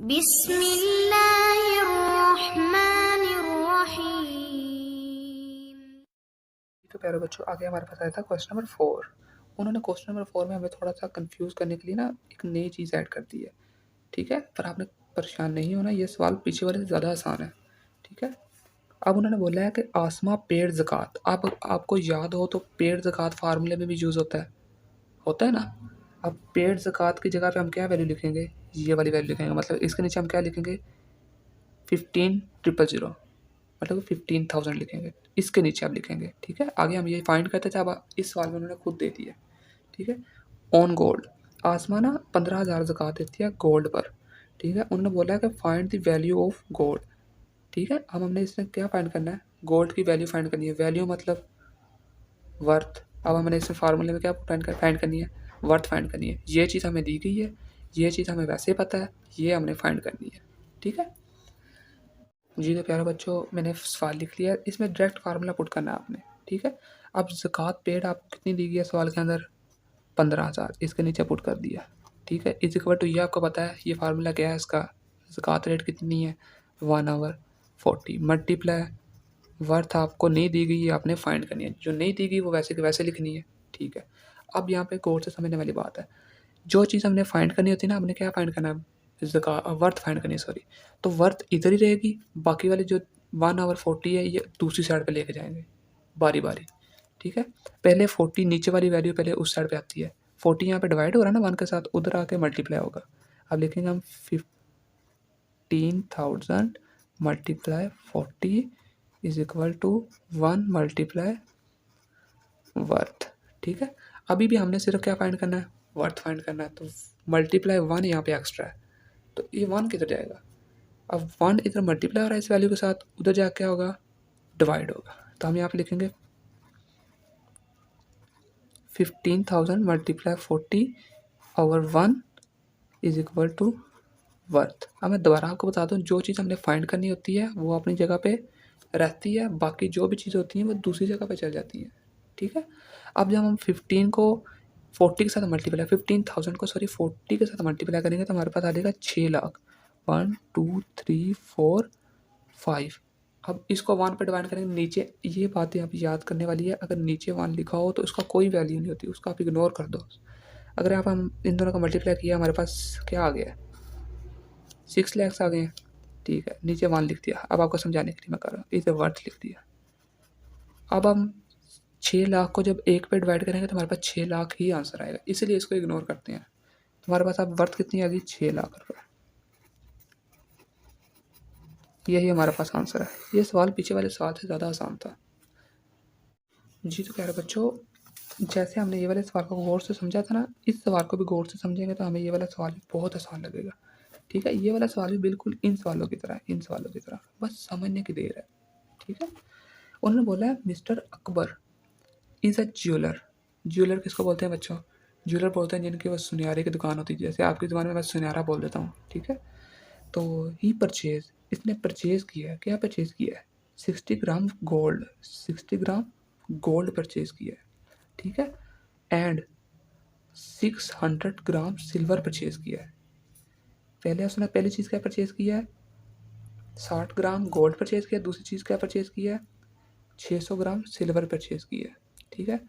बिस्मिल्लाहिर्रहमानिर्रहीम। तो प्यारे बच्चों, आगे हमारे पास आया था क्वेश्चन नंबर 4। उन्होंने क्वेश्चन नंबर 4 में हमें थोड़ा सा कंफ्यूज करने के लिए ना एक नई चीज़ ऐड कर दी है। ठीक है, पर आपने परेशान नहीं होना, ये सवाल पीछे वाले से ज़्यादा आसान है। ठीक है, अब उन्होंने बोला है कि आसमा पेड़ ज़कात। अब आपको याद हो तो पेड़ ज़कात फार्मूले में भी यूज़ होता है ना। अब पेड़ ज़कात की जगह पे हम क्या वैल्यू लिखेंगे, ये वाली वैल्यू लिखेंगे। मतलब इसके नीचे हम क्या लिखेंगे, 15,000 मतलब 15,000 लिखेंगे। इसके नीचे आप लिखेंगे। ठीक है, आगे हम ये फाइंड करते थे, अब इस सवाल में उन्होंने खुद दे दिया। ठीक है, ऑन गोल्ड आसमा ना 15,000 ज़कात देती है गोल्ड पर। ठीक है, उन्होंने बोला है कि find the value of gold. ठीक है, अब हमने इसमें क्या फाइंड करना है, गोल्ड की वैल्यू फाइंड करनी है। वैल्यू मतलब वर्थ। अब हमने इसमें फार्मूले में क्या फाइंड करनी है, वर्थ फाइंड करनी है। ये चीज़ हमें दी गई है, ये चीज़ हमें वैसे पता है, ये हमने फाइंड करनी है। ठीक है जी, तो प्यारे बच्चों, मैंने सवाल लिख लिया, इसमें डायरेक्ट फार्मूला पुट करना है आपने। ठीक है, अब ज़कात पेड आपको कितनी दी गई है सवाल के अंदर, 15,000। इसके नीचे पुट कर दिया। ठीक है, इज इक्वल टू, ये आपको पता है ये फार्मूला क्या है इसका, ज़कात रेट कितनी है 1/40 मल्टीप्लाई वर्थ आपको नहीं दी गई, ये आपने फाइंड करनी है। जो नहीं दी गई वो वैसे के वैसे लिखनी है। ठीक है, अब यहाँ पे गौर से समझने वाली बात है, जो चीज़ हमने फाइंड करनी होती है ना, हमने क्या फाइंड करना है, वर्थ फाइंड करनी है, सॉरी। तो वर्थ इधर ही रहेगी, बाकी वाली जो 1/40 है ये दूसरी साइड पे लेके जाएंगे बारी बारी। ठीक है, पहले 40 नीचे वाली वैल्यू पहले उस साइड पे आती है। 40 यहाँ पे डिवाइड हो रहा है ना 1 के साथ, उधर आके मल्टीप्लाई होगा। अब लिखेंगे हम 15,000 multiply 40 is equal to 1 multiply worth. ठीक है, अभी भी हमने सिर्फ क्या फाइंड करना है, वर्थ फाइंड करना है। तो मल्टीप्लाई 1 यहाँ पे एक्स्ट्रा है, तो ये 1 किधर जाएगा। अब 1 इधर मल्टीप्लाई हो रहा है इस वैल्यू के साथ, उधर जाके क्या होगा, डिवाइड होगा। तो हम यहाँ पे लिखेंगे 15,000 multiply 40 over 1 is equal to worth. अब मैं दोबारा आपको बता दूं, जो चीज़ हमने फाइंड करनी होती है वो अपनी जगह पे रहती है, बाकी जो भी चीज़ होती हैं वो दूसरी जगह पे चल जाती हैं। ठीक है, अब जब हम 15 को 40 के साथ मल्टीप्लाई 15,000 को सॉरी 40 के साथ मल्टीप्लाई करेंगे तो हमारे पास आ जाएगा 6,00,000। 1 2 3 4 5। अब इसको 1 पे डिवाइड करेंगे, नीचे ये बातें आप याद करने वाली है। अगर नीचे 1 लिखा हो तो उसका कोई वैल्यू नहीं होती, उसका आप इग्नोर कर दो। अगर आप हम इन दोनों का मल्टीप्लाई किया, हमारे पास क्या आ गया, 6 लैक्स आ गए हैं। ठीक है, नीचे 1 लिख दिया। अब आपको समझाने के लिए मैं कर रहा हूँ, इसे वर्थ लिख दिया। अब हम 6,00,000 को जब 1 पे डिवाइड करेंगे तो हमारे पास 6,00,000 ही आंसर आएगा, इसलिए इसको इग्नोर करते हैं। तुम्हारे पास अब वर्थ कितनी आ गई, 6,00,000 रुपये। यही हमारे पास आंसर है। ये सवाल पीछे वाले सवाल से ज़्यादा आसान था। जी, तो प्यारे बच्चों, जैसे हमने ये वाले सवाल को गौर से समझा था ना, इस सवाल को भी गौर से समझेंगे तो हमें ये वाला सवाल भी बहुत आसान लगेगा। ठीक है, ये वाला सवाल भी बिल्कुल इन सवालों की तरह है, इन सवालों की तरह, बस समझने की देर है। ठीक है, उन्होंने बोला है mister Akbar is a jeweller. Jeweller किसको बोलते हैं बच्चों, ज्वेलर बोलते हैं जिनकी वो सुनहरे की दुकान होती है, जैसे आपकी ज़ुबान में मैं सुनहरा बोल देता हूँ। ठीक है, तो ही परचेज, इसने परचेज किया है, क्या परचेज किया है, 60 gram gold, 60 gram gold purchase किया है। ठीक है, एंड 600 ग्राम सिल्वर परचेज किया है। पहले उसने पहली चीज़ क्या परचेज किया है, 60 ग्राम गोल्ड परचेज किया। दूसरी चीज़ क्या परचेज किया है, 600 ग्राम सिल्वर परचेज किया है। ठीक है,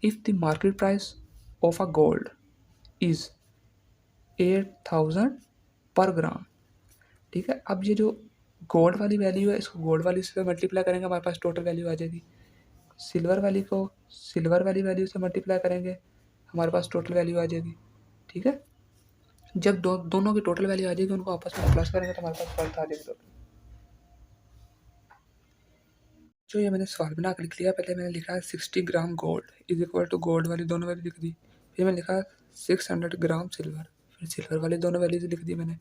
if the market price of a gold is 8,000 पर ग्राम। ठीक है, अब ये जो गोल्ड वाली वैल्यू है, इसको गोल्ड वाली से मल्टीप्लाई करेंगे, हमारे पास टोटल वैल्यू आ जाएगी। सिल्वर वाली को सिल्वर वाली वैल्यू से मल्टीप्लाई करेंगे, हमारे पास टोटल वैल्यू आ जाएगी। ठीक है, जब दोनों की टोटल वैल्यू आ जाएगी, उनको आपस में प्लस करेंगे तो हमारे पास वर्थ आ जाएगी टोटल। जो ये मैंने सवाल बना कर लिख लिया, पहले मैंने लिखा है 60 gram gold is equal to gold वाली दोनों वैल्यू लिख दी। फिर मैंने लिखा 600 ग्राम सिल्वर, फिर सिल्वर वाली दोनों वैल्यूज लिख दी मैंने।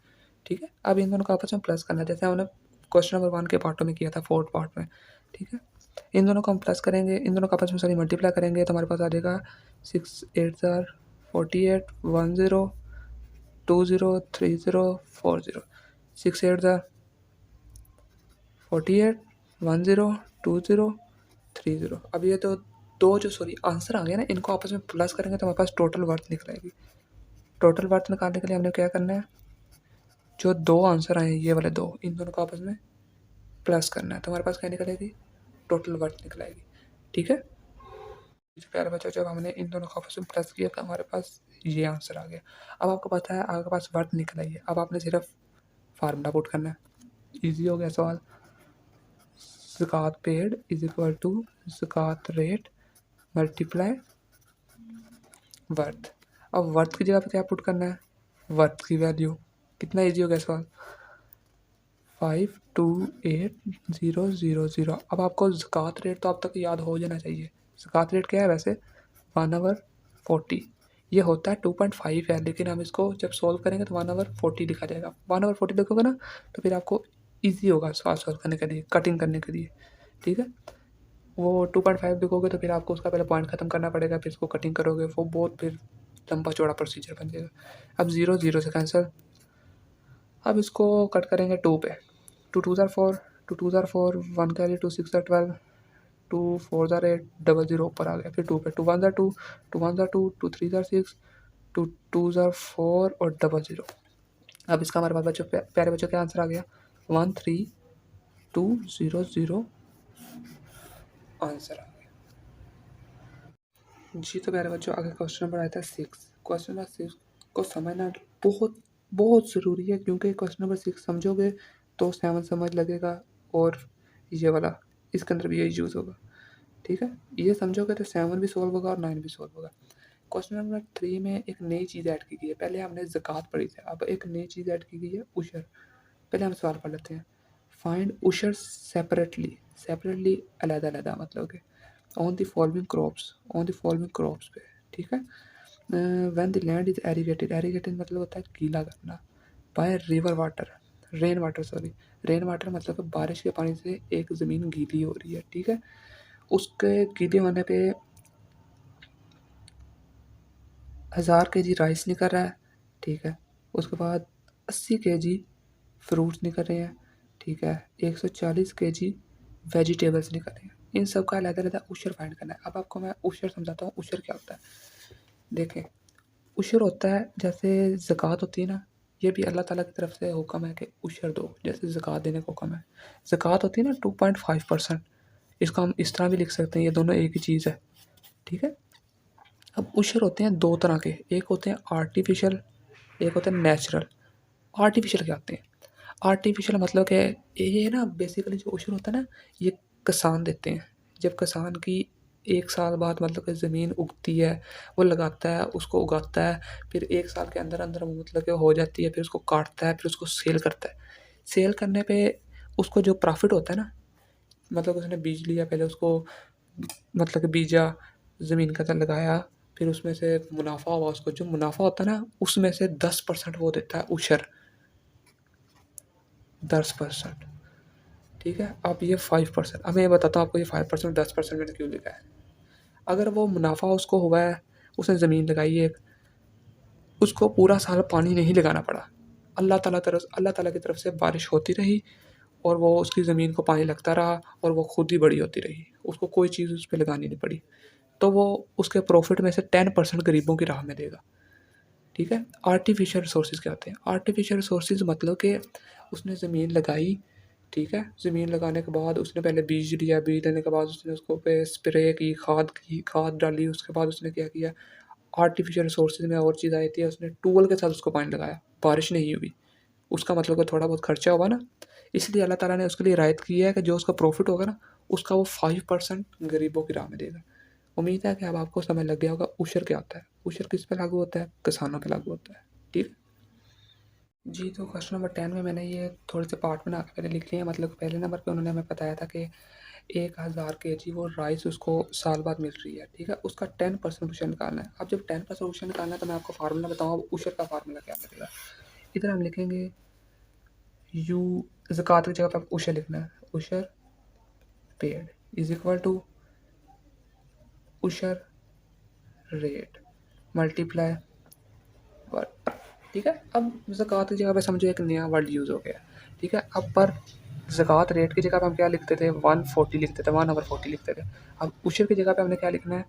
ठीक है, अब इन दोनों को आपस में प्लस करना है, जैसे हमने क्वेश्चन नंबर 1 के पार्टों में किया था, 4th पार्ट में। ठीक है, इन दोनों को हम प्लस करेंगे, इन दोनों को आपस में सॉरी मल्टीप्लाई करेंगे तो हमारे पास आ जाएगा 6 8 48 10 20 30 40 6 8 48 10 20 30। अब ये तो दो जो सॉरी आंसर आ गया ना, इनको आपस में प्लस करेंगे तो हमारे पास टोटल वर्थ निकल आएगी। टोटल वर्थ निकालने के लिए हमने क्या करना है, जो 2 आंसर आए हैं, ये वाले 2, इन दोनों को आपस में प्लस करना है, तो हमारे पास क्या निकलेगी? टोटल वर्थ निकल आएगी। ठीक है? प्यारे बच्चों, जब हमने इन दोनों को आपस में प्लस किया तो हमारे पास ये आंसर आ गया। अब आपको पता है आपके पास वर्थ निकल आई है, अब आपने सिर्फ फार्मूला पुट करना है। ईज़ी हो गया सवाल। ज़कात पेड इज इक्वल टू ज़कात रेट मल्टीप्लाई वर्थ। अब वर्थ की जगह पे क्या पुट करना है? वर्थ की वैल्यू। कितना ईजी हो गया सवाल? 528000। अब आपको ज़कात रेट तो अब तक याद हो जाना चाहिए। ज़कात रेट क्या है वैसे? 1/40। ये होता है 2.5 है, लेकिन हम इसको जब सॉल्व करेंगे तो 1/40 लिखा जाएगा। 1/40 लिखोगे ना तो फिर आपको ईजी होगा सवाल सॉल्व करने के लिए, कटिंग करने के लिए। ठीक है? वो 2.5 लिखोगे तो फिर आपको उसका पहले पॉइंट ख़त्म करना पड़ेगा, फिर इसको कटिंग करोगे, वो बहुत फिर लंबा चौड़ा प्रोसीजर बन जाएगा। अब 0 0 से कैंसिल। अब इसको कट करेंगे 2 पे। 2 2 ज़ार 4, 2 2 ज़ार 4, 1 कैरी, 2 6 ज़ार 12, 2 4 ज़ार 8, डबल 0 ऊपर आ गया। फिर 2 पे, 2 1 ज़ार 2, 2 1 ज़ार 2, 2 3 ज़ार 6, 2 2 ज़ार 4 और डबल 0। अब इसका हमारे पास बच्चों प्यारे बच्चों क्या आंसर आ गया? 13200 आंसर आ गया। जी तो प्यारे बच्चों, आगे क्वेश्चन नंबर आया था 6। क्वेश्चन नंबर 6 को समझना बहुत बहुत ज़रूरी है, क्योंकि क्वेश्चन नंबर 6 समझोगे तो 7 समझ लगेगा, और ये वाला इसके अंदर भी यही यूज़ होगा। ठीक है? ये समझोगे तो 7 भी सॉल्व होगा और 9 भी सॉल्व होगा। क्वेश्चन नंबर 3 में एक नई चीज़ ऐड की गई है। पहले हमने ज़कात पढ़ी थी, अब एक नई चीज़ ऐड की गई है, उशर। पहले हम सवाल पढ़ लेते हैं। फाइंड उशर सेपरेटली, सेपरेटली अलग-अलग मतलब कि on the following crops, on the following crops पे। ठीक है? व्हेन द लैंड इज एरीगेटेड, एरीगेटेड मतलब होता है गीला करना, by river water, rain water sorry, rain water मतलब कि बारिश के पानी से एक ज़मीन गीली हो रही है। ठीक है? उसके गीले होने पे 1000 केजी राइस निकल रहा है। ठीक है? उसके बाद 80 केजी फ्रूट्स निकल रहे हैं। ठीक है? 140 केजी वेजिटेबल्स निकल रहे हैं। इन सब का अलग-अलग उशर फाइंड करना है। अब आपको मैं उशर समझाता हूँ, उशर क्या होता है। देखें, उशर होता है जैसे ज़कात होती है ना, ये भी अल्लाह ताला की तरफ से हुक्म है कि उशर दो, जैसे ज़कात देने का हुक्म है। ज़कात होती है ना 2.5%, इसको हम इस तरह भी लिख सकते हैं, ये दोनों एक ही चीज़ है। ठीक है? अब उशर होते हैं 2 तरह के, एक होते हैं आर्टिफ़िशियल, एक होते हैं नेचुरल। आर्टिफ़िशियल क्या होते हैं? आर्टिफ़िशियल मतलब कि ये ना बेसिकली जो उशर होता है ना, ये किसान देते हैं। जब किसान की 1 साल बाद मतलब कि ज़मीन उगती है, वो लगाता है, उसको उगाता है, फिर 1 साल के अंदर-अंदर वो मतलब कि हो जाती है, फिर उसको काटता है, फिर उसको सेल करता है। सेल करने पे उसको जो प्रॉफ़िट होता है ना, मतलब उसने बीज लिया, पहले उसको मतलब कि बीजा, ज़मीन के अंदर लगाया, फिर उसमें से मुनाफ़ा हुआ, उसको जो मुनाफ़ा होता है ना, उसमें से 10% वो देता है उशर, 10%। ठीक है? अब ये 5%, अब मैं ये बताता हूँ आपको ये 5% 10% मैंने क्यों लिखा है। अगर वो मुनाफ़ा उसको हुआ है, उसने ज़मीन लगाई है, उसको पूरा साल पानी नहीं लगाना पड़ा। अल्लाह ताला की तरफ से बारिश होती रही और वो उसकी ज़मीन को पानी लगता रहा और वो खुद ही बड़ी होती रही। उसको कोई चीज़ उस पे लगानी नहीं पड़ी। तो वो उसके प्रॉफ़िट में से 10% गरीबों की राह में देगा। ठीक है? आर्टिफ़िशियल रिसोर्सेज़ क्या होते हैं? आर्टिफ़िशियल रिसोर्सेज़ मतलब कि उसने ज़मीन लगाई, ठीक है? ज़मीन लगाने के बाद उसने पहले बीज लिया, बीज लेने के बाद उसने उसको पे स्प्रे की, खाद डाली, उसके बाद उसने क्या किया, आर्टिफ़िशियल रिसोर्सेज़ में और चीज़ आई थी, उसने ट्यूबवेल के साथ उसको पानी लगाया, बारिश नहीं हुई। उसका मतलब कि थोड़ा बहुत खर्चा हुआ ना, इसलिए अल्लाह ताला ने उसके लिए रियायत की है कि जो उसका प्रॉफ़िट होगा ना, उसका वो 5% गरीबों की राह में देगा। उम्मीद है कि अब आपको समझ लग गया होगा उशर क्या होता है। उशर किस पे लागू होता है? किसानों पे लागू होता है। ठीक? जी, तो क्वेश्चन नंबर 10 में मैंने ये थोड़े से पार्ट बना के पहले लिख लिए हैं, मतलब पहले नंबर पे उन्होंने हमें बताया था कि 1000 केजी वो राइस उसको साल बाद मिल रही है, ठीक है? उसका 10% उशर निकालना है। अब जब 10% उशर निकालना है तो मैं आपको फार्मूला बताऊँ, अब उशर का फार्मूला क्या लगेगा। इधर हम लिखेंगे यू, ज़कात की जगह पे आपको उशर लिखना है। उशर पेड इज़ इक्वल टू उशर रेट मल्टीप्लाई वर्ड। ठीक है? अब ज़कात की जगह पे समझो एक नया वर्ड यूज़ हो गया। ठीक है? अब पर ज़कात रेट की जगह पे हम क्या लिखते थे? 140 लिखते थे, 1/40 लिखते थे। अब उशर की जगह पे हमने क्या लिखना है?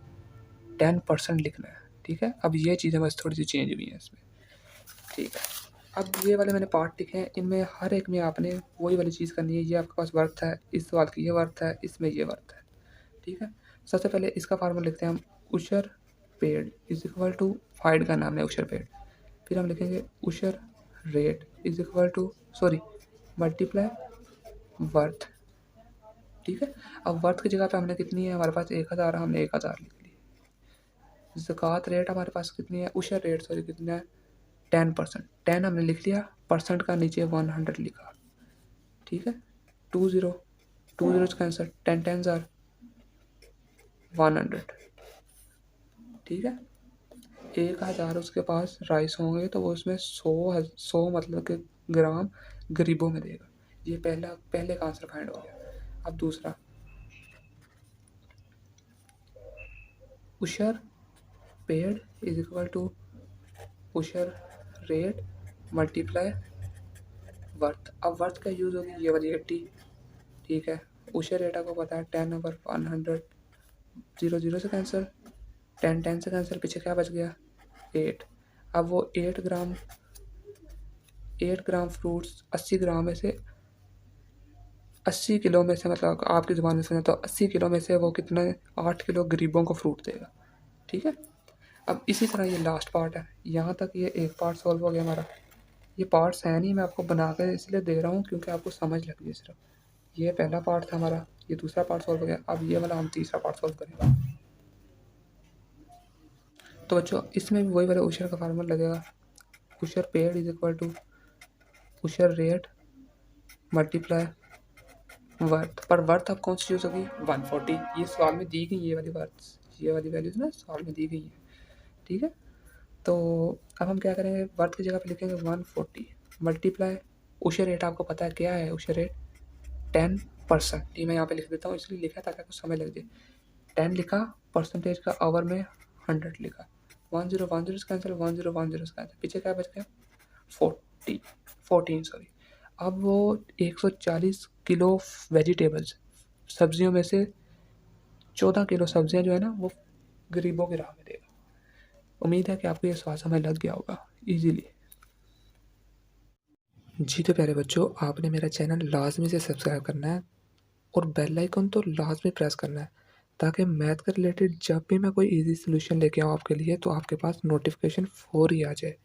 10% लिखना है। ठीक है? अब ये चीज़ें बस थोड़ी सी चेंज हुई हैं इसमें। ठीक है? अब ये वाले मैंने पार्ट लिखे हैं, इनमें हर एक में आपने वही वाली चीज़ करनी है। ये आपके पास वर्थ है, इस सवाल की ये वर्थ है, इसमें ये वर्थ है, ठीक है। सबसे पहले इसका फार्मूला लिखते हैं हम, उशर पेड इज इक्वल टू, फाइड का नाम है उशर पेड, फिर हम लिखेंगे उशर rate is equal to, sorry, multiply worth, ठीक है। अब वर्थ की जगह पे हमने कितनी है हमारे पास 1000, हमने 1000 लिख ली। ज़कात रेट हमारे पास कितनी है, उशर रेट सॉरी कितना है, 10%, 10 हमने लिख लिया, परसेंट का नीचे 100 लिखा, ठीक है। 20, 2 0 कैंसर, 10 10 100, ठीक है। 1000 उसके पास राइस होंगे तो वो उसमें 100 मतलब के ग्राम गरीबों में देगा। ये पहले का आंसर फाइंड हो गया। अब दूसरा, उशर पेड इज इक्वल टू उशर रेट मल्टीप्लाई वर्थ। अब वर्थ का यूज़ होगी ये वाली 80, ठीक है। उशर रेट आपको पता है 10 ओवर 100, 0 0 से कैंसिल, 10 10 से कैंसिल, पीछे क्या बच गया 8। अब वो 8 ग्राम फ्रूट्स 80 ग्राम में से, 80 किलो में से, मतलब आपकी ज़ुबान में सुने तो 80 किलो में से वो कितने 8 किलो गरीबों को फ्रूट देगा, ठीक है। अब इसी तरह ये लास्ट पार्ट है, यहाँ तक ये एक पार्ट सॉल्व हो गया हमारा। ये पार्ट्स हैं नहीं, मैं आपको बना कर इसलिए दे रहा हूँ क्योंकि आपको समझ लग गई सिर्फ। ये पहला पार्ट था हमारा, ये दूसरा पार्ट सॉल्व हो गया। अब ये वाला हम तीसरा पार्ट सॉल्व करेंगे। तो बच्चों इसमें भी वही वाला उशर का फार्मूला लगेगा, उशर पेड इज इक्वल टू उशर रेट मल्टीप्लाई वर्थ। पर वर्थ अब कौन सी यूज़ होगी, 140, ये सवाल में दी गई ये वाली वर्थ, ये वाली वैल्यूज ना सवाल में दी गई है, ठीक है। तो अब हम क्या करेंगे, वर्थ की जगह पे लिखेंगे 140 मल्टीप्लाई उशर रेट, आपको पता है क्या है उशर रेट, 10%। ये मैं यहाँ पे लिख देता हूँ, इसलिए लिखा ताकि आपको समय लग जाए। 10 लिखा, परसेंटेज का आवर में 100 लिखा, 10 10 से कैंसिल, 10 10 से कैंसिल, पीछे क्या बच गया 40 14 सॉरी। अब वो 140 किलो वेजिटेबल्स, सब्जियों में से 14 किलो सब्जियां जो है ना वो गरीबों की राह में देगा। उम्मीद है कि आपको ये सवाल समझ लग गया होगा इजीली। जी तो प्यारे बच्चों, आपने मेरा चैनल लाजमी से सब्सक्राइब करना है और बेल आइकन तो लाजमी प्रेस करना है, ताकि मैथ के रिलेटेड जब भी मैं कोई इजी सोल्यूशन लेके आऊँ आपके लिए तो आपके पास नोटिफिकेशन फौरी आ जाए।